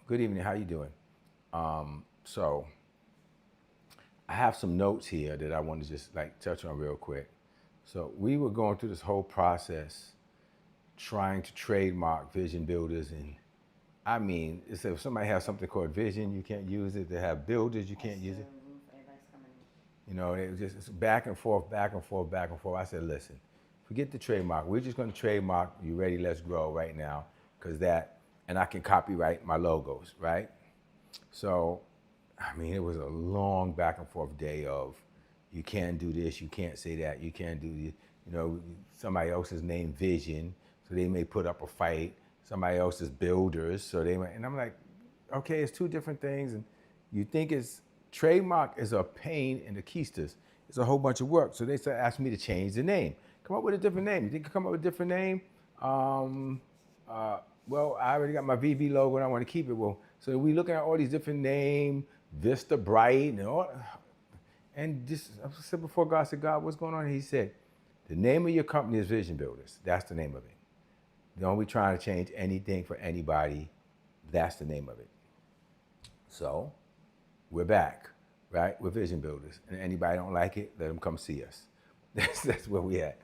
Good evening. How you doing? So I have some notes here that I want to just like touch on real quick. So we were going through this whole process trying to trademark Vision Builders, and I mean, it's if somebody has something called Vision, you can't use it. They have Builders, you can't use it. You know, it was just it's back and forth, back and forth, back and forth. I said, listen, forget the trademark. We're just going to trademark You Ready, Let's Grow right now, because that, and I can copyright my logos, right? So, I mean, it was a long back and forth day of you can't do this, you can't say that, you can't do this. You know, somebody else's name Vision, so they may put up a fight. Somebody else's Builders, so they might, and I'm like, okay, it's two different things, and you think it's trademark is a pain in the keisters. It's a whole bunch of work. So they started asking me to change the name. Come up with a different name. You think you come up with a different name? Well, I already got my VB logo and I want to keep it. Well, so we looking at all these different names, Vista Bright and all. And just, I said before God, I said, God, what's going on? He said, the name of your company is Vision Builders. That's the name of it. Don't be trying to change anything for anybody. That's the name of it. So we're back, right? We're Vision Builders. And anybody don't like it, let them come see us. That's where we at.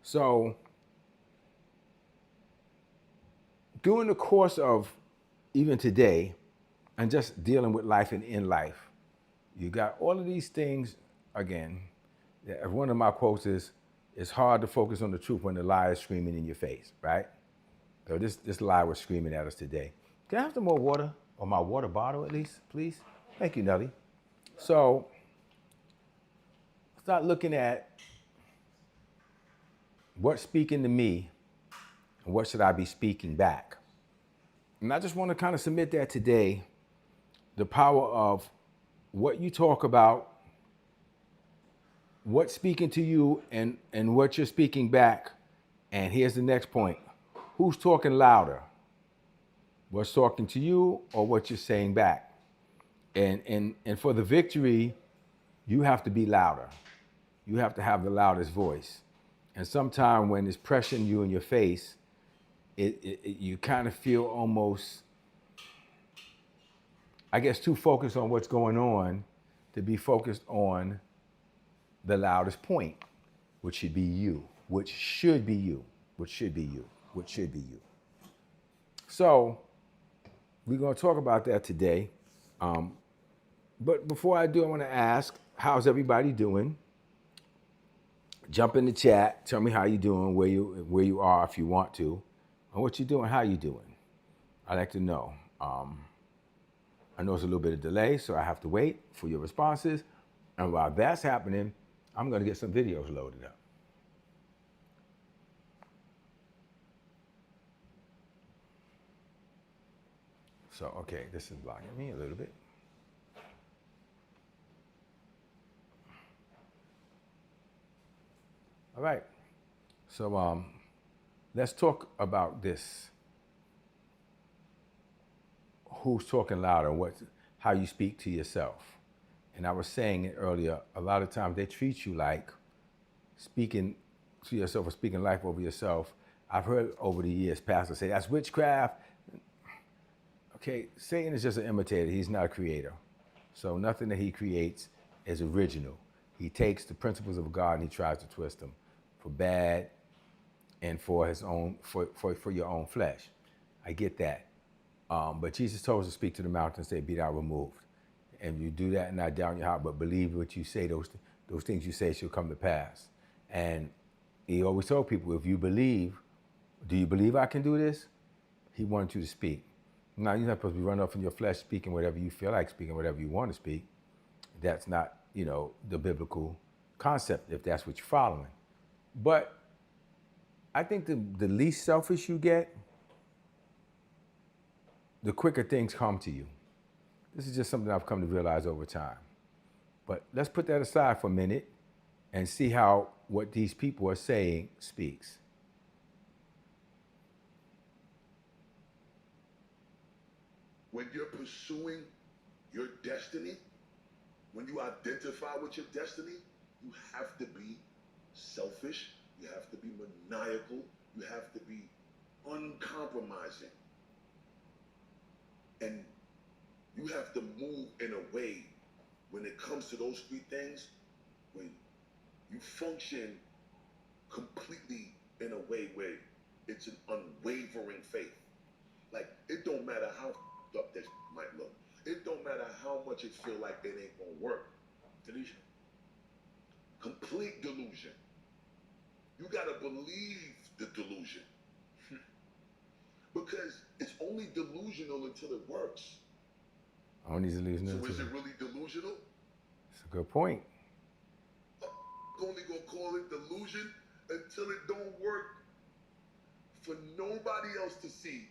So during the course of even today, and just dealing with life and in life, you got all of these things, again, one of my quotes is, it's hard to focus on the truth when the lie is screaming in your face, right? So this lie was screaming at us today. Can I have some more water, or my water bottle at least, please? Thank you, Nelly. So start looking at what's speaking to me and what should I be speaking back. And I just want to kind of submit that today, the power of what you talk about, what's speaking to you, and what you're speaking back. And here's the next point. Who's talking louder? What's talking to you or what you're saying back? And for the victory, you have to be louder. You have to have the loudest voice. And sometimes when it's pressing you in your face, you kind of feel almost, I guess, too focused on what's going on to be focused on the loudest point, which should be you, which should be you, which should be you, which should be you. So we're going to talk about that today. But before I do, I want to ask, how's everybody doing? Jump in the chat. Tell me how you doing, where you are if you want to, and what you're doing, how you doing. I'd like to know. I know it's a little bit of delay, so I have to wait for your responses. And while that's happening, I'm going to get some videos loaded up. So, okay, this is blocking me a little bit. All right. So let's talk about this. Who's talking louder? How you speak to yourself. And I was saying it earlier, a lot of times they treat you like speaking to yourself or speaking life over yourself. I've heard over the years pastors say, that's witchcraft. Okay, Satan is just an imitator. He's not a creator. So nothing that he creates is original. He takes the principles of God and he tries to twist them for bad and for his own, for your own flesh. I get that. But Jesus told us to speak to the mountain and say, be thou removed. And you do that and not doubt in your heart, but believe what you say, those things you say shall come to pass. And he always told people, if you believe, do you believe I can do this? He wanted you to speak. Now, you're not supposed to be running off in your flesh speaking whatever you feel like speaking, whatever you want to speak. That's not, the biblical concept, if that's what you're following. But I think the least selfish you get, the quicker things come to you. This is just something I've come to realize over time. But let's put that aside for a minute and see how what these people are saying speaks. When you're pursuing your destiny, when you identify with your destiny, you have to be selfish, you have to be maniacal, you have to be uncompromising. And you have to move in a way when it comes to those three things, when you function completely in a way where it's an unwavering faith. Like, it don't matter how up this might look. It don't matter how much it feel like it ain't gonna work. Delusion. Complete delusion. You gotta believe the delusion. Because it's only delusional until it works. Only delusional. So is it really delusional? That's a good point. Only gonna call it delusion until it don't work for nobody else to see,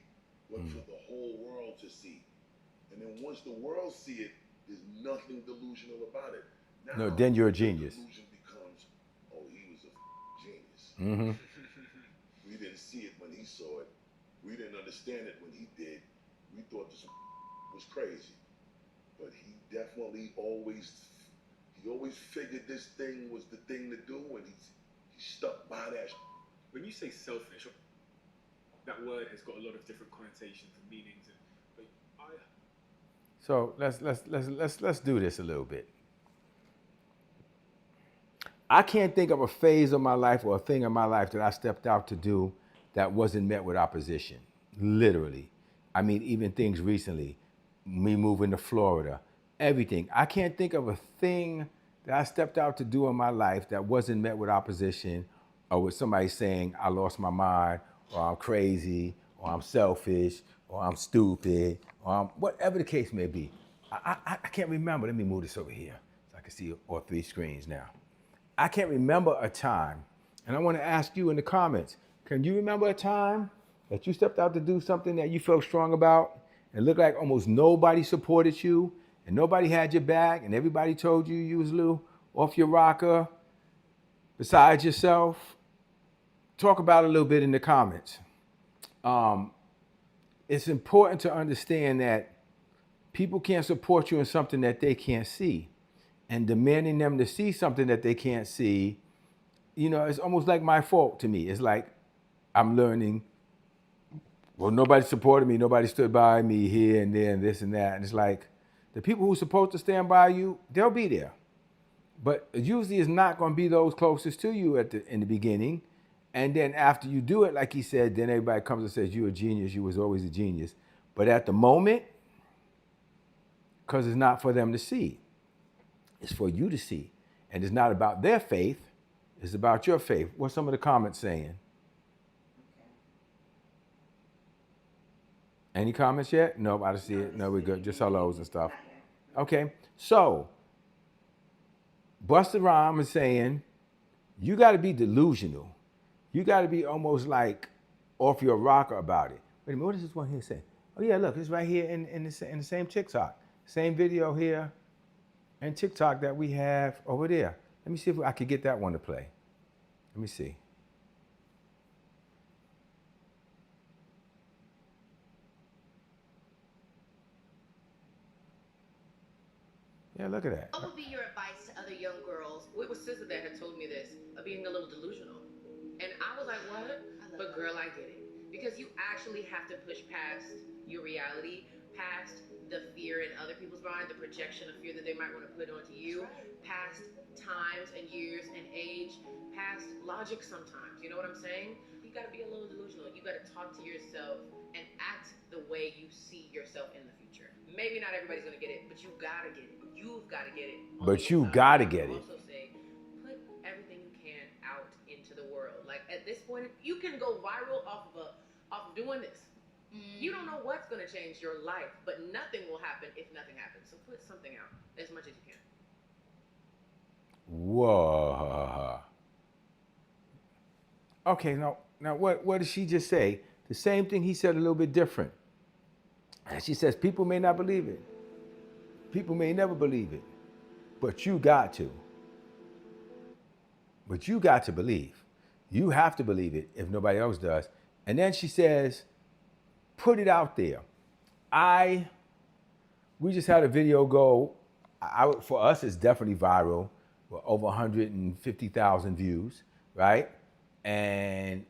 but for the whole world to see. And then once the world see it, there's nothing delusional about it. Now, No, then you're a genius. Delusion becomes, oh, he was a genius. Mm-hmm. We didn't see it when he saw it. We didn't understand it when he did. We thought this was crazy. But he definitely always figured this thing was the thing to do, and he stuck by that. When you say selfish, that word has got a lot of different connotations and meanings. So let's do this a little bit. I can't think of a phase of my life or a thing in my life that I stepped out to do that wasn't met with opposition. Literally. I mean, even things recently, me moving to Florida, everything. I can't think of a thing that I stepped out to do in my life that wasn't met with opposition or with somebody saying I lost my mind or I'm crazy or I'm selfish or I'm stupid or whatever the case may be. I can't remember. Let me move this over here so I can see all three screens now. I can't remember a time, and I want to ask you in the comments, can you remember a time that you stepped out to do something that you felt strong about and it looked like almost nobody supported you and nobody had your back and everybody told you you was a little off your rocker besides yourself? Talk about it a little bit in the comments. It's important to understand that people can't support you in something that they can't see. And demanding them to see something that they can't see, you know, it's almost like my fault to me. It's like I'm learning, well, nobody supported me, nobody stood by me here and there and this and that. And it's like the people who's supposed to stand by you, they'll be there. But usually it's not going to be those closest to you in the beginning. And then after you do it, like he said, then everybody comes and says, you're a genius, you was always a genius. But at the moment, because it's not for them to see. It's for you to see. And it's not about their faith, it's about your faith. What's some of the comments saying? Any comments yet? Nope, I don't see it. No, we're good. Just hellos and stuff. Okay, so Busta Rhymes is saying, you got to be delusional. You got to be almost like off your rocker about it. Wait a minute, what does this one here say? Oh yeah, look, it's right here in the same TikTok. Same video here and TikTok that we have over there. Let me see if I could get that one to play. Let me see. Yeah, look at that. What would be your advice to other young girls? It was sister that had told me this, of being a little delusional. And I was like, what? But girl, I get it. Because you actually have to push past your reality, past the fear in other people's mind, the projection of fear that they might want to put onto you, past times and years and age, past logic sometimes. You know what I'm saying? You got to be a little delusional. You got to talk to yourself and act the way you see yourself in the future. Maybe not everybody's going to get it, but you got to get it. You've got to get it. But you got to get it. Also say, put everything you can out into the world. Like at this point, you can go viral off of doing this. You don't know what's going to change your life, but nothing will happen if nothing happens. So put something out as much as you can. Whoa. Okay, now what did she just say? The same thing he said a little bit different. And she says, people may not believe it. People may never believe it. But you got to. But you got to believe. You have to believe it if nobody else does. And then she says, put it out there. We just had a video go, for us it's definitely viral, with over 150,000 views, right? And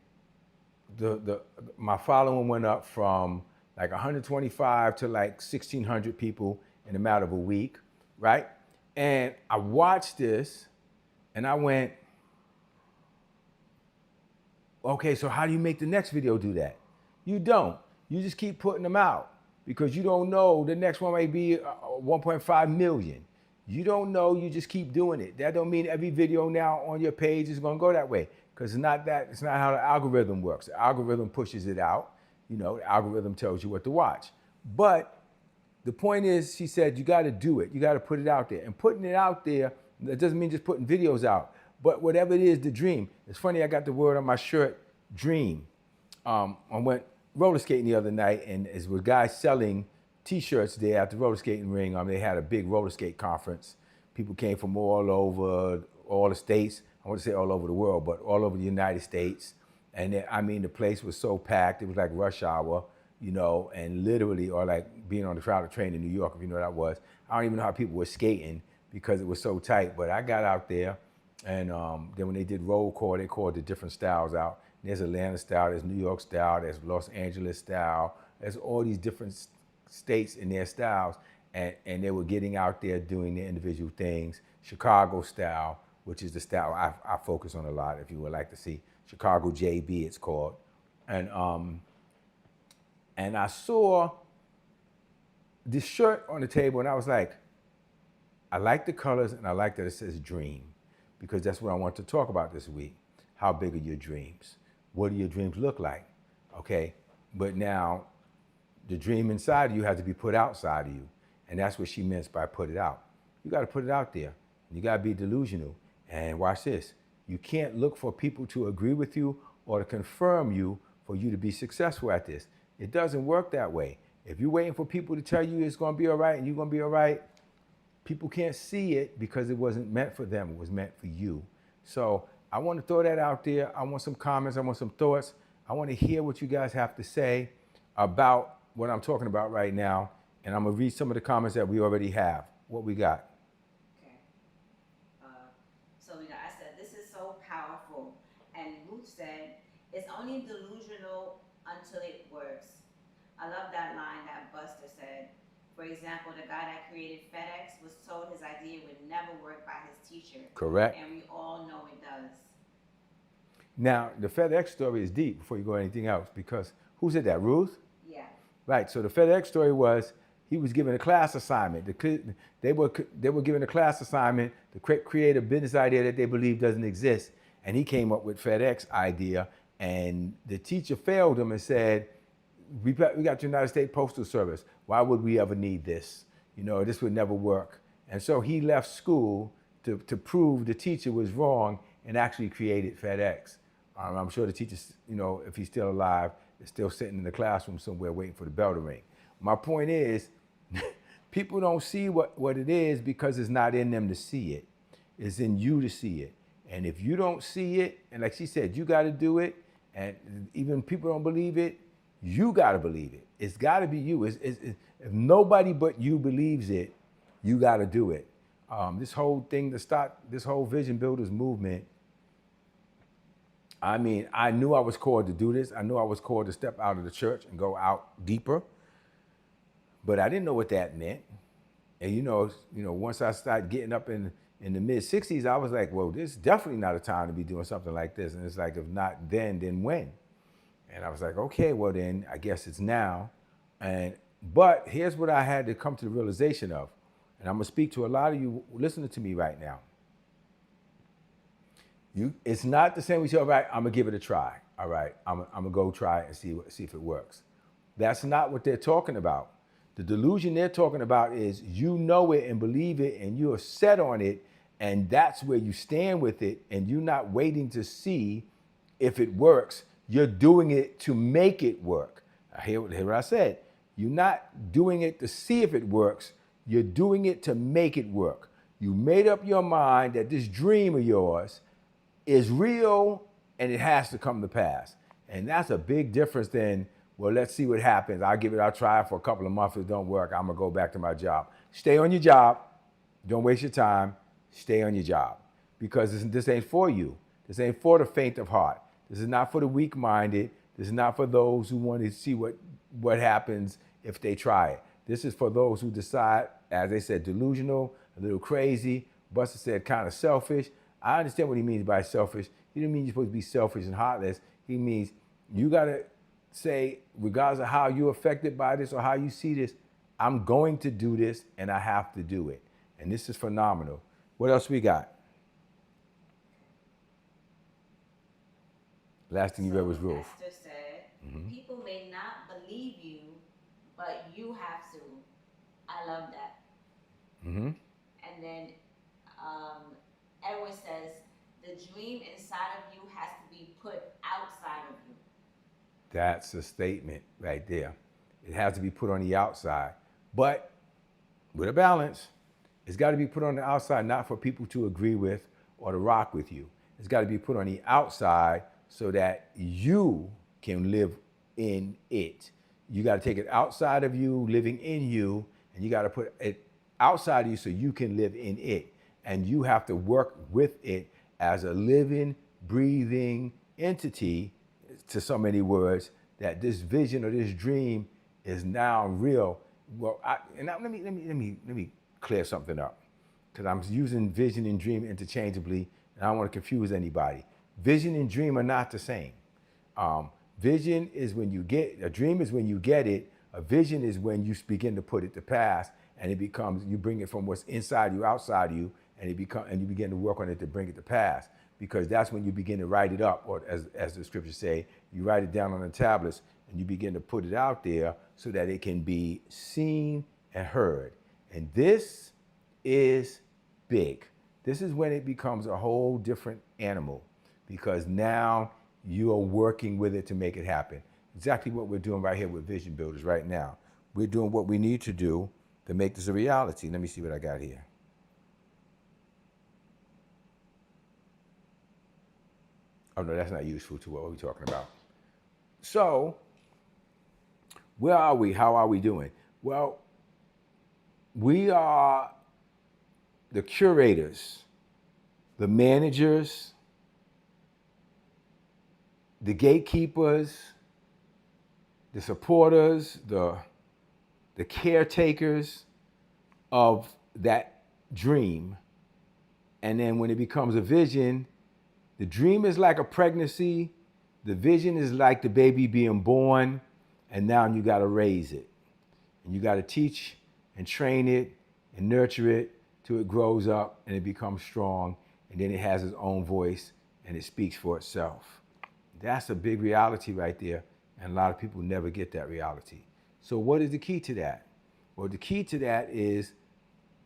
my following went up from like 125 to like 1,600 people in a matter of a week, right? And I watched this and I went, okay, so how do you make the next video do that? You don't. You just keep putting them out because you don't know the next one may be 1.5 million. You don't know, you just keep doing it. That don't mean every video now on your page is gonna go that way because it's not how the algorithm works. The algorithm pushes it out. You know, the algorithm tells you what to watch. But the point is, she said, you gotta do it. You gotta put it out there. And putting it out there, that doesn't mean just putting videos out. But whatever it is, the dream. It's funny, I got the word on my shirt, dream. I went roller skating the other night, and there were guys selling T-shirts there at the roller skating ring. They had a big roller skate conference. People came from all over, all the states. I want to say all over the world, but all over the United States. And the place was so packed. It was like rush hour, you know, and literally, or like being on the crowded train in New York, if you know what that was. I don't even know how people were skating because it was so tight. But I got out there, and then when they did roll call, they called the different styles out. There's Atlanta style, there's New York style, there's Los Angeles style. There's all these different states in their styles, and they were getting out there doing their individual things. Chicago style, which is the style I focus on a lot, if you would like to see. Chicago JB, it's called. And I saw this shirt on the table, and I was like, I like the colors, and I like that it says dream, because that's what I want to talk about this week. How big are your dreams? What do your dreams look like? Okay, but now the dream inside of you has to be put outside of you. And that's what she meant by put it out. You got to put it out there. You got to be delusional. And watch this. You can't look for people to agree with you or to confirm you for you to be successful at this. It doesn't work that way. If you're waiting for people to tell you it's going to be all right and you're going to be all right, people can't see it because it wasn't meant for them. It was meant for you. So I want to throw that out there. I want some comments. I want some thoughts. I want to hear what you guys have to say about what I'm talking about right now. And I'm going to read some of the comments that we already have. What we got? Okay. So I said, this is so powerful. And Ruth said, it's only delusional until it works. I love that line that Buster said. For example, the guy that created FedEx was told his idea would never work by his teacher. Correct. And we all know it does. Now, the FedEx story is deep before you go anything else, because who said that? Ruth? Yeah. Right. So the FedEx story was he was given a class assignment. They were given a class assignment to create a business idea that they believe doesn't exist. And he came up with FedEx idea, and the teacher failed him and said, we got the United States Postal Service. Why would we ever need this? You know, this would never work. And so he left school to prove the teacher was wrong and actually created FedEx. I'm sure the teacher, you know, if he's still alive, is still sitting in the classroom somewhere waiting for the bell to ring. My point is, people don't see what it is because it's not in them to see it. It's in you to see it. And if you don't see it, and like she said, you got to do it, and even people don't believe it, you got to believe it. It's got to be you. If nobody but you believes it, you got to do it. This whole thing to start, this whole Vision Builders movement, I mean, I knew I was called to do this. I knew I was called to step out of the church and go out deeper. But I didn't know what that meant. And you know, once I started getting up in the mid-60s, I was like, well, this is definitely not a time to be doing something like this. And it's like, if not then when? And I was like, okay, well then, I guess it's now. But here's what I had to come to the realization of. And I'm gonna speak to a lot of you listening to me right now. It's not the same. We say, all right, I'm gonna give it a try. All right, I'm gonna go try it and see if it works. That's not what they're talking about. The delusion they're talking about is you know it and believe it and you're set on it, and that's where you stand with it, and you're not waiting to see if it works. You're doing it to make it work. Hear what I said. You're not doing it to see if it works. You're doing it to make it work. You made up your mind that this dream of yours is real and it has to come to pass. And that's a big difference than, well, let's see what happens. I'll try it for a couple of months. If it don't work, I'm gonna go back to my job. Stay on your job. Don't waste your time. Stay on your job. Because this ain't for you. This ain't for the faint of heart. This is not for the weak-minded. This is not for those who want to see what what happens if they try it. This is for those who decide, as they said, delusional, a little crazy. Buster said kind of selfish. I understand what he means by selfish. He didn't mean you're supposed to be selfish and heartless. He means you got to say, regardless of how you're affected by this or how you see this, I'm going to do this and I have to do it. And this is phenomenal. What else we got? Last thing you read was Ruth. Esther said, people may not believe you, but you have to. I love that. Mm-hmm. And then Edward says, the dream inside of you has to be put outside of you. That's a statement right there. It has to be put on the outside, but with a balance. It's got to be put on the outside, not for people to agree with or to rock with you. It's got to be put on the outside so that you can live in it. You got to take it outside of you, living in you, and you got to put it outside of you so you can live in it. And you have to work with it as a living, breathing entity, to so many words, that this vision or this dream is now real. Well, let me clear something up, because I'm using vision and dream interchangeably, and I don't want to confuse anybody. Vision and dream are not the same. Vision is when you get, a dream is when you get it. A vision is when you begin to put it to pass, and it becomes, you bring it from what's inside you, outside you, and you begin to work on it to bring it to pass. Because that's when you begin to write it up, or as the scriptures say, you write it down on the tablets, and you begin to put it out there so that it can be seen and heard. And this is big. This is when it becomes a whole different animal, because now you are working with it to make it happen. Exactly what we're doing right here with Vision Builders right now. We're doing what we need to do to make this a reality. Let me see what I got here. Oh no, that's not useful to what we're talking about. So, where are we? How are we doing? Well, we are the curators, the managers, the gatekeepers, the supporters, the caretakers of that dream. And then when it becomes a vision, the dream is like a pregnancy, the vision is like the baby being born, and now you got to raise it. And you got to teach and train it and nurture it till it grows up and it becomes strong, and then it has its own voice and it speaks for itself. That's a big reality right there, and a lot of people never get that reality. So what is the key to that? Well, the key to that is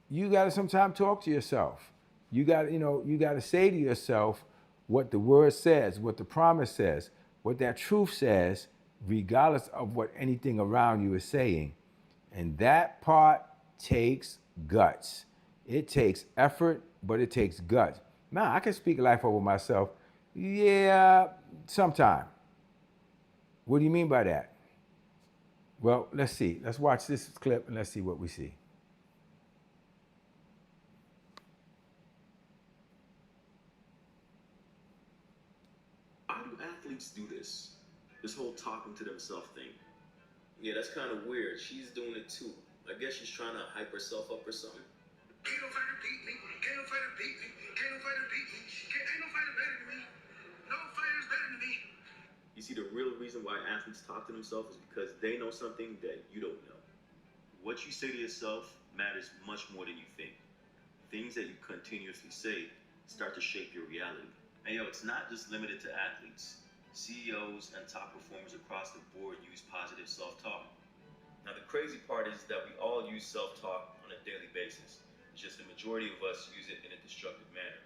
you got to sometimes talk to yourself. You got to say to yourself what the word says, what the promise says, what that truth says, regardless of what anything around you is saying. And that part takes guts. It takes effort, but it takes guts. Now, I can speak life over myself. Yeah, sometime. What do you mean by that? Well, let's see. Let's watch this clip and let's see what we see. Why do athletes do this? This whole talking to themselves thing. Yeah, that's kind of weird. She's doing it too. I guess she's trying to hype herself up or something. Can't no fighter beat me. Can't no fighter beat me. Can't no fighter beat me. Ain't no fighter better than me. No fighter's better than me. You see, the real reason why athletes talk to themselves is because they know something that you don't know. What you say to yourself matters much more than you think. Things that you continuously say start to shape your reality. And it's not just limited to athletes. CEOs and top performers across the board use positive self-talk. Now, the crazy part is that we all use self-talk on a daily basis. It's just the majority of us use it in a destructive manner.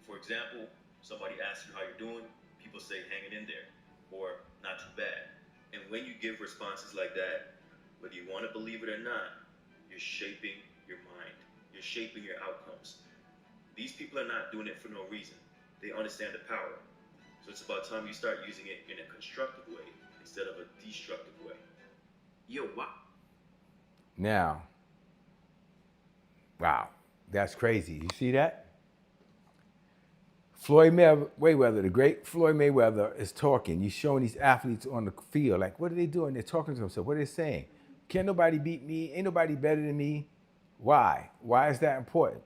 For example, somebody asks you how you're doing, people say hanging in there, or not too bad. And when you give responses like that, whether you want to believe it or not, you're shaping your mind. You're shaping your outcomes. These people are not doing it for no reason. They understand the power. So it's about time you start using it in a constructive way instead of a destructive way. Yo, wow. Now, wow, that's crazy. You see that? Floyd Mayweather, the great Floyd Mayweather, is talking. He's showing these athletes on the field, like, what are they doing? They're talking to themselves. What are they saying? Can't nobody beat me? Ain't nobody better than me? Why? Why is that important?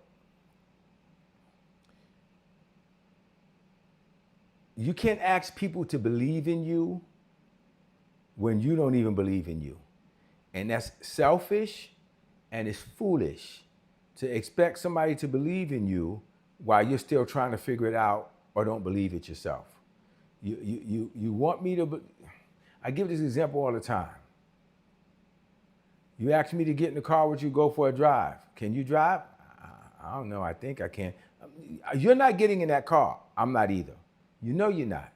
You can't ask people to believe in you when you don't even believe in you. And that's selfish and it's foolish to expect somebody to believe in you while you're still trying to figure it out or don't believe it yourself. You want me to, I give this example all the time. You ask me to get in the car with you, go for a drive. Can you drive? I don't know, I think I can. You're not getting in that car. I'm not either. You know you're not.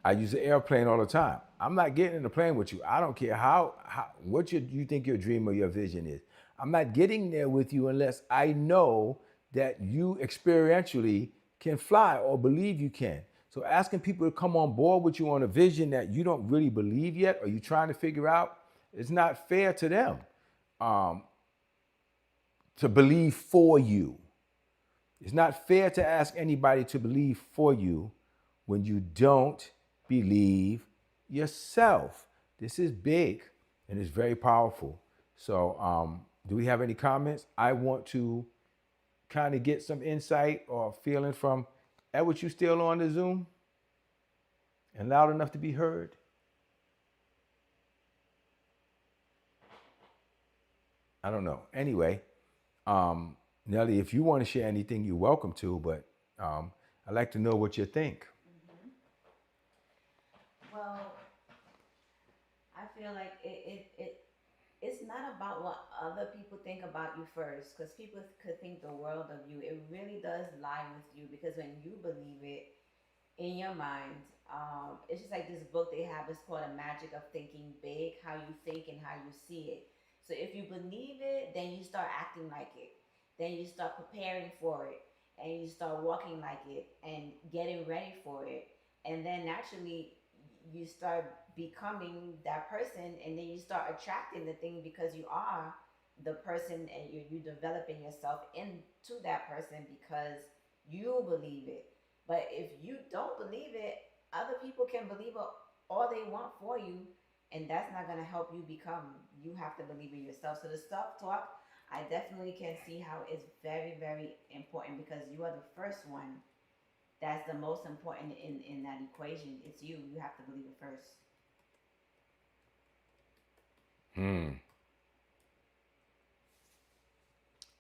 I use an airplane all the time. I'm not getting in the plane with you. I don't care what you think your dream or your vision is. I'm not getting there with you unless I know that you experientially can fly or believe you can. So asking people to come on board with you on a vision that you don't really believe yet or you're trying to figure out, it's not fair to them to believe for you. It's not fair to ask anybody to believe for you when you don't believe yourself. This is big and it's very powerful. So do we have any comments? I want to kind of get some insight or feeling from Edward. You still on the Zoom and loud enough to be heard? I don't know. Anyway, Nelly, if you want to share anything, you're welcome to, but I'd like to know what you think. Well, I feel like it's not about what other people think about you first, because people could think the world of you. It really does lie with you, because when you believe it in your mind, it's just like this book they have. It's called The Magic of Thinking Big, how you think and how you see it. So if you believe it, then you start acting like it. Then you start preparing for it, and you start walking like it and getting ready for it. And then naturally you start becoming that person, and then you start attracting the thing because you are the person, and you're developing yourself into that person because you believe it. But if you don't believe it, other people can believe it all they want for you, and that's not going to help you become. You have to believe in yourself. So the self talk, I definitely can see how it's very, very important, because you are the first one. That's the most important in that equation. It's you. You have to believe it first.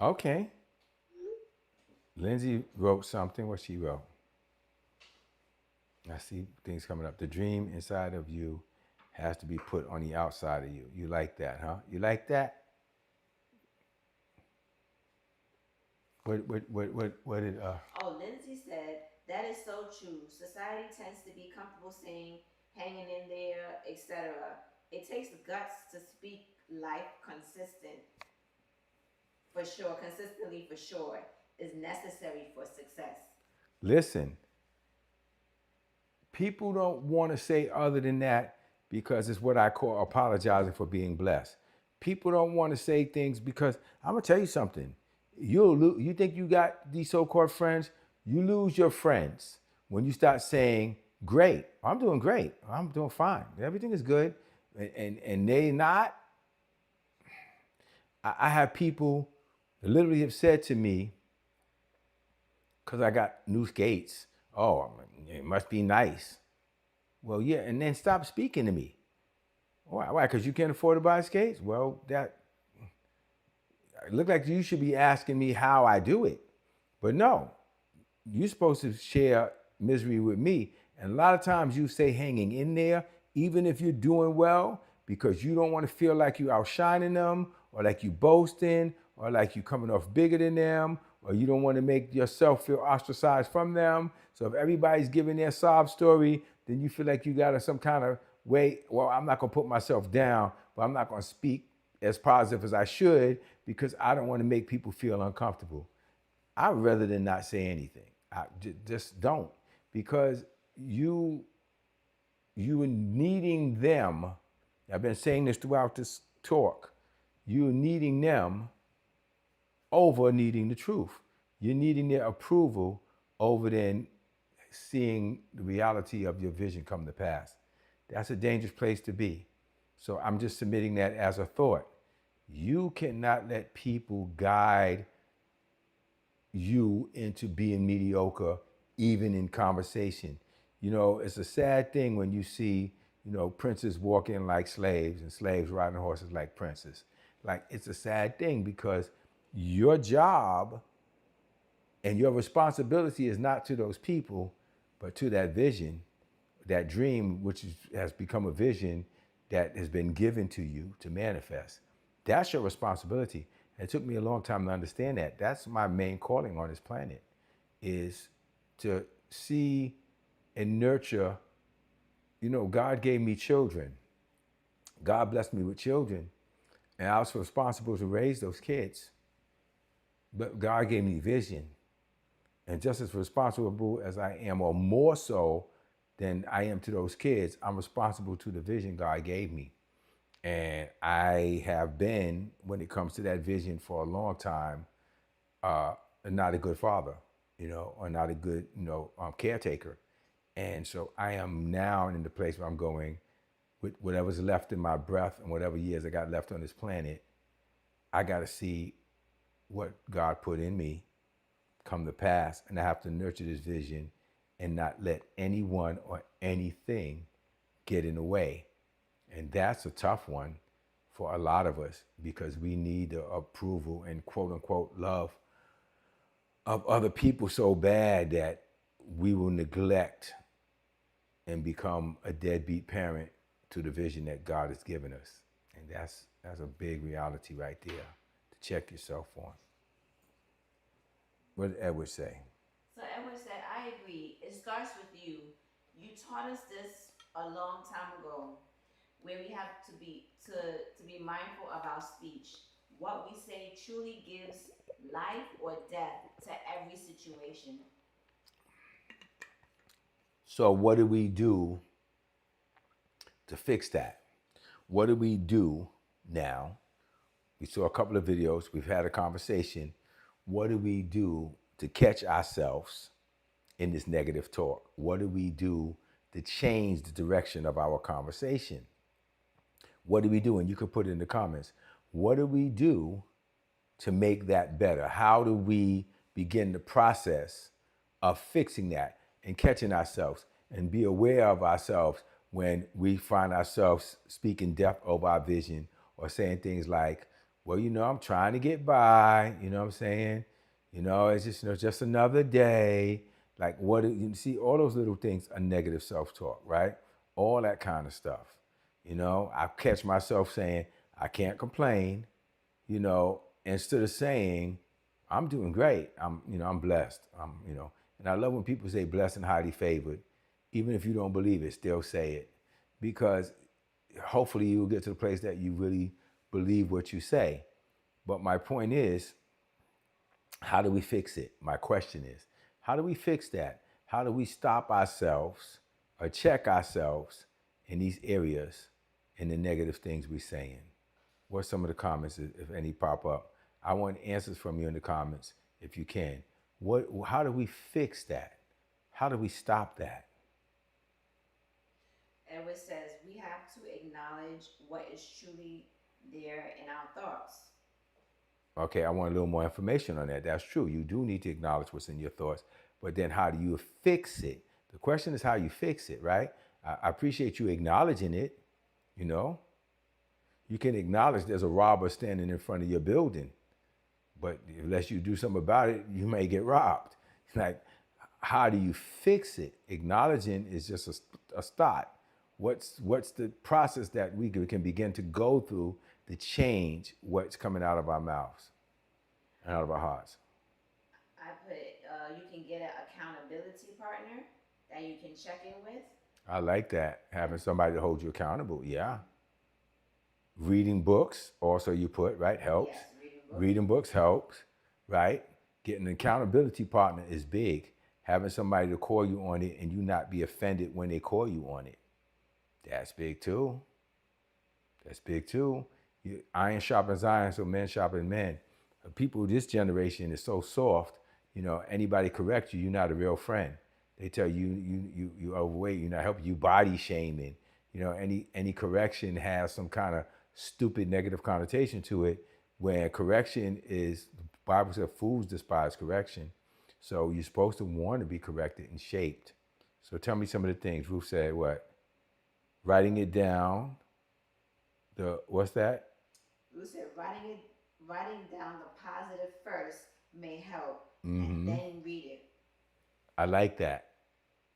Okay. Lindsay wrote something. What she wrote? I see things coming up. The dream inside of you has to be put on the outside of you. You like that, huh? You like that? What did Oh, Lindsay said, that is so true. Society tends to be comfortable saying, hanging in there, etc. It takes guts to speak life consistently for sure, is necessary for success. Listen, people don't want to say other than that because it's what I call apologizing for being blessed. People don't want to say things because I'm gonna tell you something. You think you got these so-called friends? You lose your friends when you start saying, "Great, I'm doing great. I'm doing fine. Everything is good," and they not. I have people that literally have said to me, because I got new skates. Oh, it must be nice. Well, yeah, and then stop speaking to me. Why? Because you can't afford to buy skates? Well, that look like you should be asking me how I do it. But no, you're supposed to share misery with me. And a lot of times you say hanging in there, even if you're doing well, because you don't want to feel like you outshining them, or like you boasting, or like you coming off bigger than them, or you don't want to make yourself feel ostracized from them. So if everybody's giving their sob story, then you feel like you got some kind of way, well, I'm not going to put myself down, but I'm not going to speak as positive as I should because I don't want to make people feel uncomfortable. I'd rather than not say anything. I just don't, because you are needing them. I've been saying this throughout this talk. You're needing them over needing the truth. You're needing their approval over than seeing the reality of your vision come to pass. That's a dangerous place to be. So I'm just submitting that as a thought. You cannot let people guide you into being mediocre, even in conversation. You know, it's a sad thing when you see, you know, princes walking like slaves and slaves riding horses like princes. Like, it's a sad thing because your job and your responsibility is not to those people, but to that vision, that dream, which has become a vision that has been given to you to manifest. That's your responsibility. And it took me a long time to understand that. That's my main calling on this planet, is to see and nurture. You know, God gave me children. God blessed me with children. And I was responsible to raise those kids. But God gave me vision. And just as responsible as I am, or more so than I am to those kids, I'm responsible to the vision God gave me. And I have been, when it comes to that vision for a long time, not a good father, you know, or not a good, you know, caretaker. And so I am now in the place where I'm going with whatever's left in my breath and whatever years I got left on this planet. I got to see what God put in me come to pass, and I have to nurture this vision and not let anyone or anything get in the way. And that's a tough one for a lot of us, because we need the approval and quote unquote love of other people so bad that we will neglect and become a deadbeat parent to the vision that God has given us. And that's a big reality right there to check yourself on. What did Edward say? So Edward said, I agree. It starts with you. You taught us this a long time ago, where we have to be mindful of our speech. What we say truly gives life or death to every situation. So what do we do to fix that? What do we do now? We saw a couple of videos. We've had a conversation. What do we do to catch ourselves in this negative talk? What do we do to change the direction of our conversation? What do we do? And you can put it in the comments. What do we do to make that better? How do we begin the process of fixing that and catching ourselves and be aware of ourselves when we find ourselves speaking death over our vision, or saying things like, well, you know, I'm trying to get by, you know what I'm saying? You know, it's just, you know, just another day. Like, what do you see? All those little things are negative self-talk, right? All that kind of stuff. You know, I catch myself saying, I can't complain, you know, instead of saying, I'm doing great. I'm blessed. And I love when people say blessed and highly favored. Even if you don't believe it, still say it, because hopefully you'll get to the place that you really believe what you say. But my point is, how do we fix it? My question is, how do we fix that? How do we stop ourselves or check ourselves in these areas and the negative things we're saying? What's some of the comments, if any, pop up? I want answers from you in the comments, if you can. How do we fix that? How do we stop that? Edward says, we have to acknowledge what is truly there in our thoughts. Okay, I want a little more information on that. That's true. You do need to acknowledge what's in your thoughts, but then how do you fix it? The question is how you fix it, right? I appreciate you acknowledging it, you know? You can acknowledge there's a robber standing in front of your building, but unless you do something about it, you may get robbed. Like, how do you fix it? Acknowledging is just a start. What's the process that we can begin to go through to change what's coming out of our mouths and out of our hearts? I put, you can get an accountability partner that you can check in with. I like that. Having somebody to hold you accountable, yeah. Reading books, also you put, right, helps. Yes, Reading books helps, right? Getting an accountability partner is big. Having somebody to call you on it and you not be offended when they call you on it. That's big too. That's big too. Iron sharpens iron, so men sharpen men. People, this generation is so soft. anybody corrects you, you're not a real friend. They tell you you overweight, you're not helping, you body shaming. Any correction has some kind of stupid negative connotation to it, when correction is, the Bible says fools despise correction. So you're supposed to want to be corrected and shaped. So tell me some of the things. Ruth said what? Writing it down. What's that? Ruth said writing down the positive first may help, and then read it. I like that.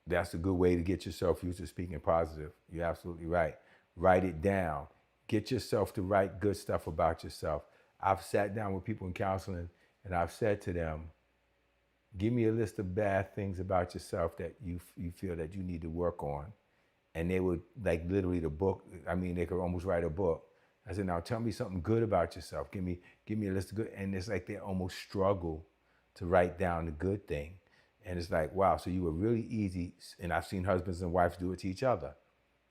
That's a good way to get yourself used to speaking positive. You're absolutely right. Write it down. Get yourself to write good stuff about yourself. I've sat down with people in counseling and I've said to them, give me a list of bad things about yourself that you feel that you need to work on. And they would, like, literally they could almost write a book. I said, now tell me something good about yourself. Give me a list of good. And it's like they almost struggle to write down the good thing. And it's like, wow, so you were really easy. And I've seen husbands and wives do it to each other.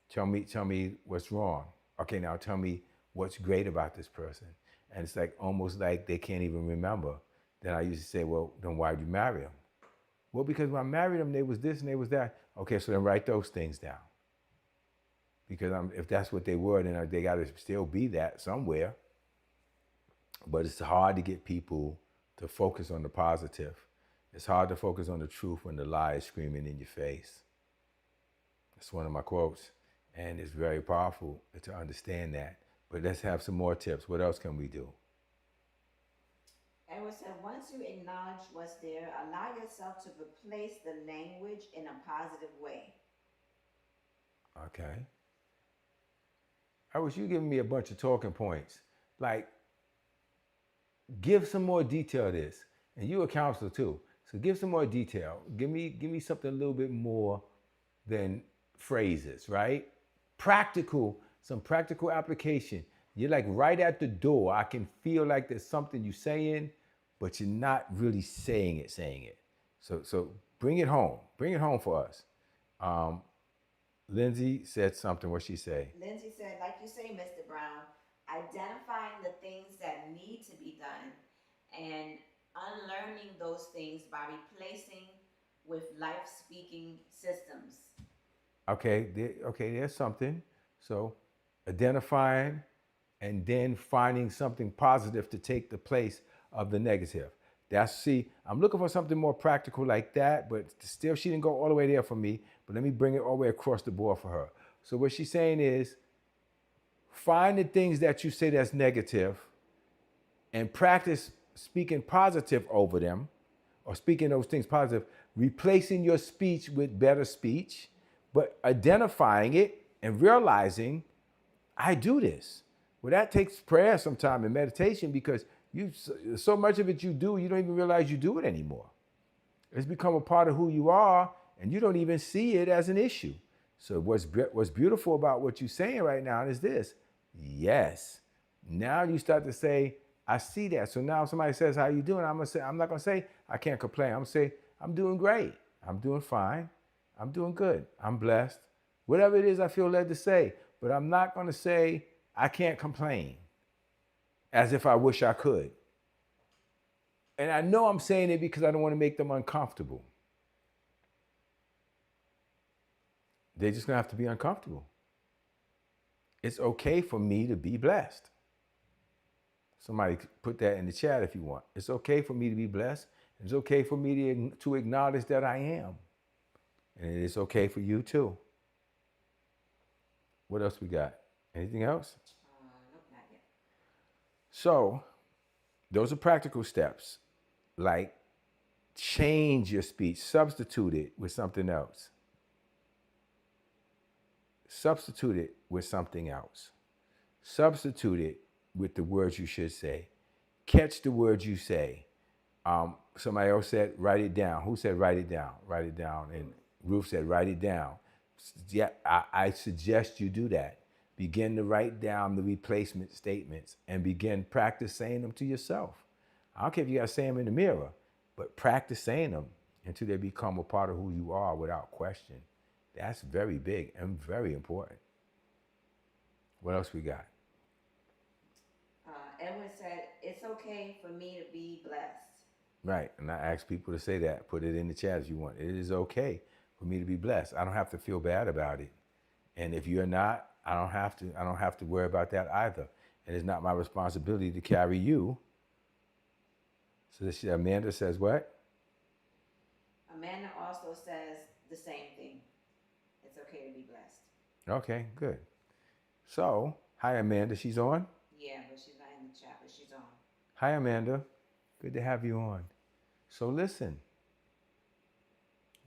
Tell me what's wrong. Okay, now tell me what's great about this person. And it's like almost like they can't even remember. Then I used to say, well, then why'd you marry him? Well, because when I married him, they was this and they was that. Okay, so then write those things down. Because if that's what they were, then they got to still be that somewhere. But it's hard to get people to focus on the positive. It's hard to focus on the truth when the lie is screaming in your face. That's one of my quotes. And it's very powerful to understand that. But let's have some more tips. What else can we do? Edward said, once you acknowledge what's there, allow yourself to replace the language in a positive way. Okay. I wish you giving me a bunch of talking points. Like, give some more detail to this. And you're a counselor too. So give some more detail. Give me something a little bit more than phrases, right? Some practical application. You're like right at the door. I can feel like there's something you're saying, but you're not really saying it. So bring it home. Bring it home for us. Lindsay said something. What'd she say? Lindsay said, like you say, Mr. Brown, identifying the things that need to be done and unlearning those things by replacing with life-speaking systems. Okay, there's something. So identifying and then finding something positive to take the place of the negative. I'm looking for something more practical like that, but still she didn't go all the way there for me, but let me bring it all the way across the board for her. So what she's saying is, find the things that you say that's negative and practice speaking positive over them, or speaking those things positive, replacing your speech with better speech, but identifying it and realizing, I do this. Well, that takes prayer sometime and meditation, because so much of it you do, you don't even realize you do it anymore. It's become a part of who you are, and you don't even see it as an issue. So what's beautiful about what you're saying right now is this. Yes. Now you start to say, I see that. So now if somebody says, how you doing? I'm not going to say, I can't complain. I'm going to say, I'm doing great. I'm doing fine. I'm doing good. I'm blessed. Whatever it is I feel led to say. But I'm not going to say, I can't complain, as if I wish I could. And I know I'm saying it because I don't want to make them uncomfortable. They're just going to have to be uncomfortable. It's okay for me to be blessed. Somebody put that in the chat if you want. It's okay for me to be blessed. It's okay for me to acknowledge that I am. And it's okay for you too. What else we got? Anything else? Nope, not yet. So, those are practical steps. Like, change your speech. Substitute it with something else. Substitute it with something else. Substitute it with the words you should say. Catch the words you say. Somebody else said, write it down. Who said write it down? Write it down. And Ruth said, write it down. Yeah, I suggest you do that. Begin to write down the replacement statements and begin practice saying them to yourself. I don't care if you got to say them in the mirror, but practice saying them until they become a part of who you are without question. That's very big and very important. What else we got? Edward said, it's okay for me to be blessed. Right. And I ask people to say that. Put it in the chat if you want. It is okay for me to be blessed. I don't have to feel bad about it. And if you're not, I don't have to worry about that either. And it's not my responsibility to carry you. So this Amanda says what? Amanda also says the same thing. It's okay to be blessed. Okay, good. So, hi Amanda, she's on? Yeah, but she's not in the chat, but she's on. Hi Amanda, good to have you on. So listen,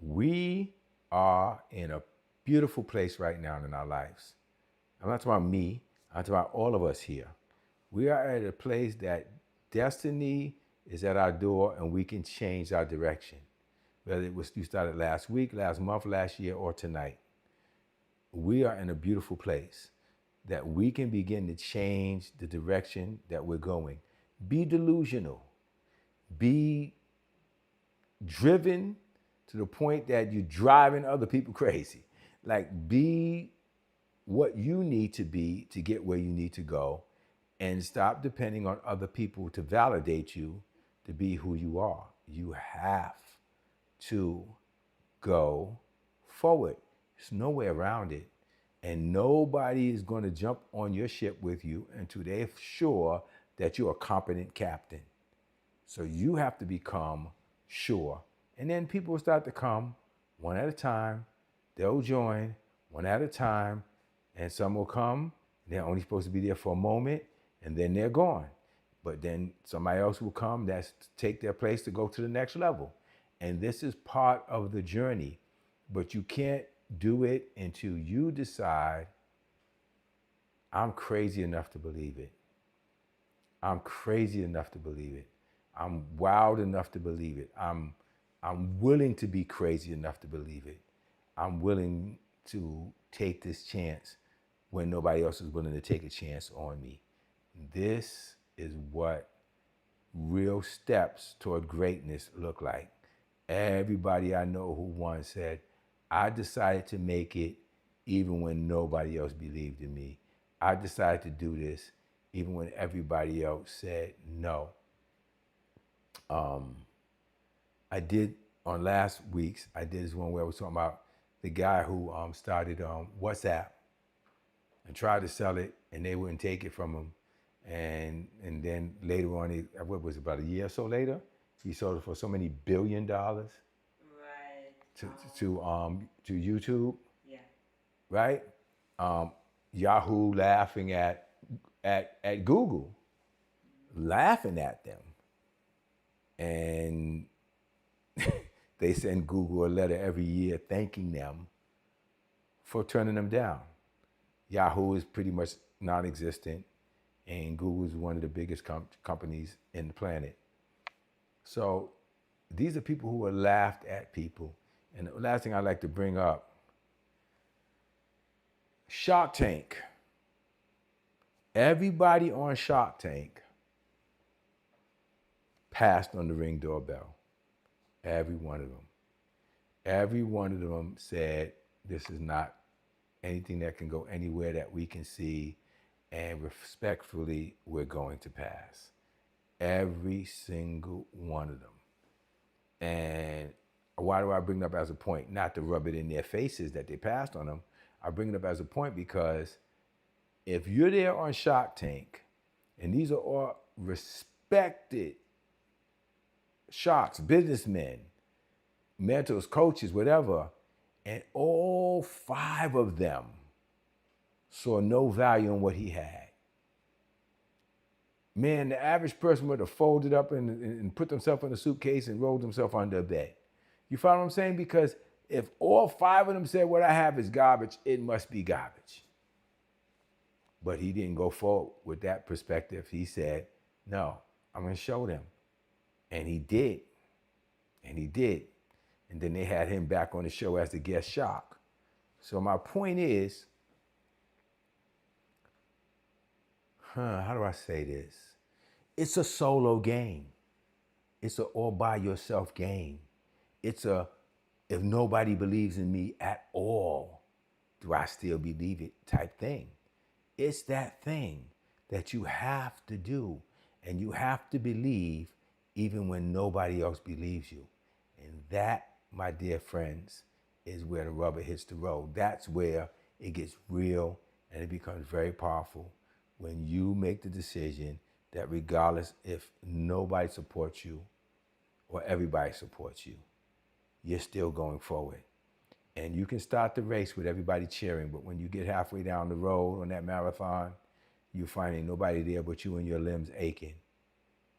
we are in a beautiful place right now in our lives. I'm not talking about me, I'm talking about all of us here. We are at a place that destiny is at our door and we can change our direction. Whether it was you started last week, last month, last year, or tonight. We are in a beautiful place that we can begin to change the direction that we're going. Be delusional. Be driven to the point that you're driving other people crazy. Like, be what you need to be to get where you need to go, and stop depending on other people to validate you to be who you are. You have to go forward. There's no way around it. And nobody is going to jump on your ship with you until they're sure that you're a competent captain. So you have to become sure. And then people will start to come one at a time. They'll join one at a time. And some will come. They're only supposed to be there for a moment. And then they're gone. But then somebody else will come that's to take their place to go to the next level. And this is part of the journey. But you can't do it until you decide, I'm crazy enough to believe it. I'm crazy enough to believe it. I'm wild enough to believe it. I'm willing to be crazy enough to believe it. I'm willing to take this chance when nobody else is willing to take a chance on me. This is what real steps toward greatness look like. Everybody I know who once said, I decided to make it even when nobody else believed in me. I decided to do this even when everybody else said no. I did on last week's, I did this one where I was talking about the guy who started WhatsApp and tried to sell it, and they wouldn't take it from him. And then later on, what was it, about a year or so later, he sold it for so many $1 billion. Right. To YouTube. Yeah. Right? Yahoo laughing at Google, laughing at them. And they send Google a letter every year thanking them for turning them down. Yahoo is pretty much non-existent, and Google is one of the biggest companies in the planet. So these are people who are laughed at people. And the last thing I'd like to bring up, Shark Tank. Everybody on Shark Tank passed on the Ring doorbell. Every one of them. Every one of them said, this is not anything that can go anywhere that we can see, and respectfully, we're going to pass. Every single one of them. And why do I bring it up as a point? Not to rub it in their faces that they passed on them. I bring it up as a point because if you're there on Shark Tank, and these are all respected sharks, businessmen, mentors, coaches, whatever, and all 5 of them saw no value in what he had. Man, the average person would have folded up and put themselves in a suitcase and rolled themselves under a bed. You follow what I'm saying? Because if all 5 of them said what I have is garbage, it must be garbage. But he didn't go forward with that perspective. He said, no, I'm going to show them. And he did. And he did. And then they had him back on the show as the guest shark. So my point is, how do I say this? It's a solo game. It's an all by yourself game. It's a, if nobody believes in me at all, do I still believe it type thing. It's that thing that you have to do, and you have to believe even when nobody else believes you. And that, my dear friends, is where the rubber hits the road. That's where it gets real and it becomes very powerful, when you make the decision that regardless if nobody supports you or everybody supports you, you're still going forward. And you can start the race with everybody cheering, but when you get halfway down the road on that marathon, you find ain't nobody there but you and your limbs aching.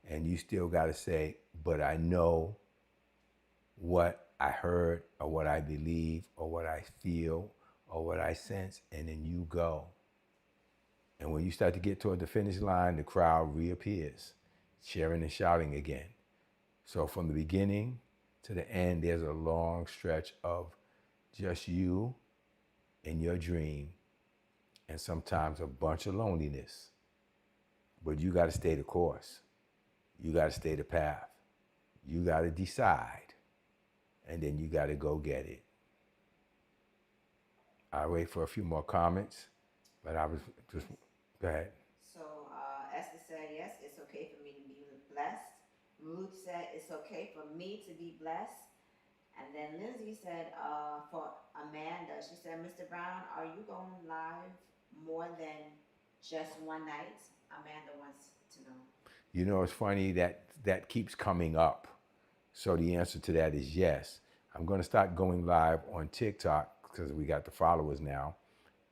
And you still got to say, but I know what I heard or what I believe or what I feel or what I sense, and then you go. And when you start to get toward the finish line, the crowd reappears, cheering and shouting again. So from the beginning to the end, there's a long stretch of just you and your dream, and sometimes a bunch of loneliness. But you got to stay the course. You got to stay the path. You got to decide, and then you got to go get it. I'll wait for a few more comments, but I was just, go ahead. So Esther said, yes, it's okay for me to be blessed. Ruth said, it's okay for me to be blessed. And then Lindsay said, for Amanda, she said, Mr. Brown, are you going live more than just one night? Amanda wants to know. You know, it's funny that keeps coming up. So the answer to that is yes. I'm going to start going live on TikTok because we got the followers now.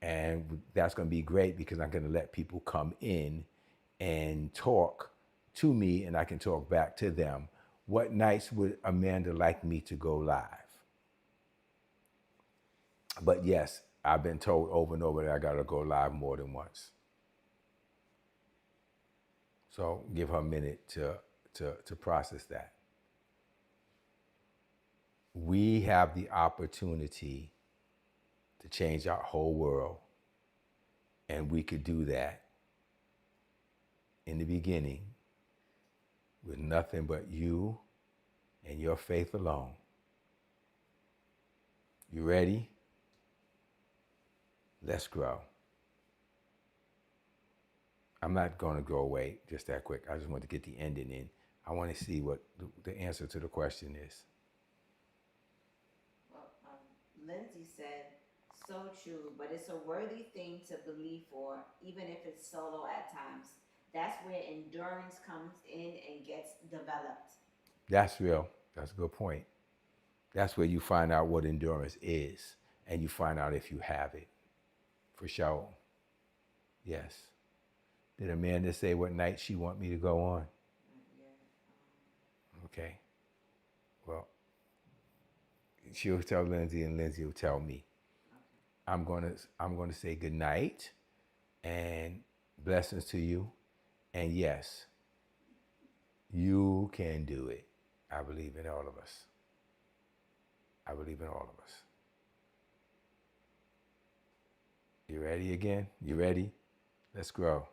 And that's going to be great because I'm going to let people come in and talk to me and I can talk back to them. What nights would Amanda like me to go live? But yes, I've been told over and over that I got to go live more than once. So give her a minute to process that. We have the opportunity to change our whole world. And we could do that in the beginning with nothing but you and your faith alone. You ready? Let's grow. I'm not going to go away just that quick. I just want to get the ending in. I want to see what the answer to the question is. Well, Lindsay said, so true, but it's a worthy thing to believe for, even if it's solo at times. That's where endurance comes in and gets developed. That's real. That's a good point. That's where you find out what endurance is, and you find out if you have it. For sure. Yes. Did Amanda say what night she want me to go on? Okay. Well, she'll tell Lindsay and Lindsay will tell me. I'm gonna say good night and blessings to you. And yes, you can do it. I believe in all of us. I believe in all of us. You ready again? You ready? Let's grow.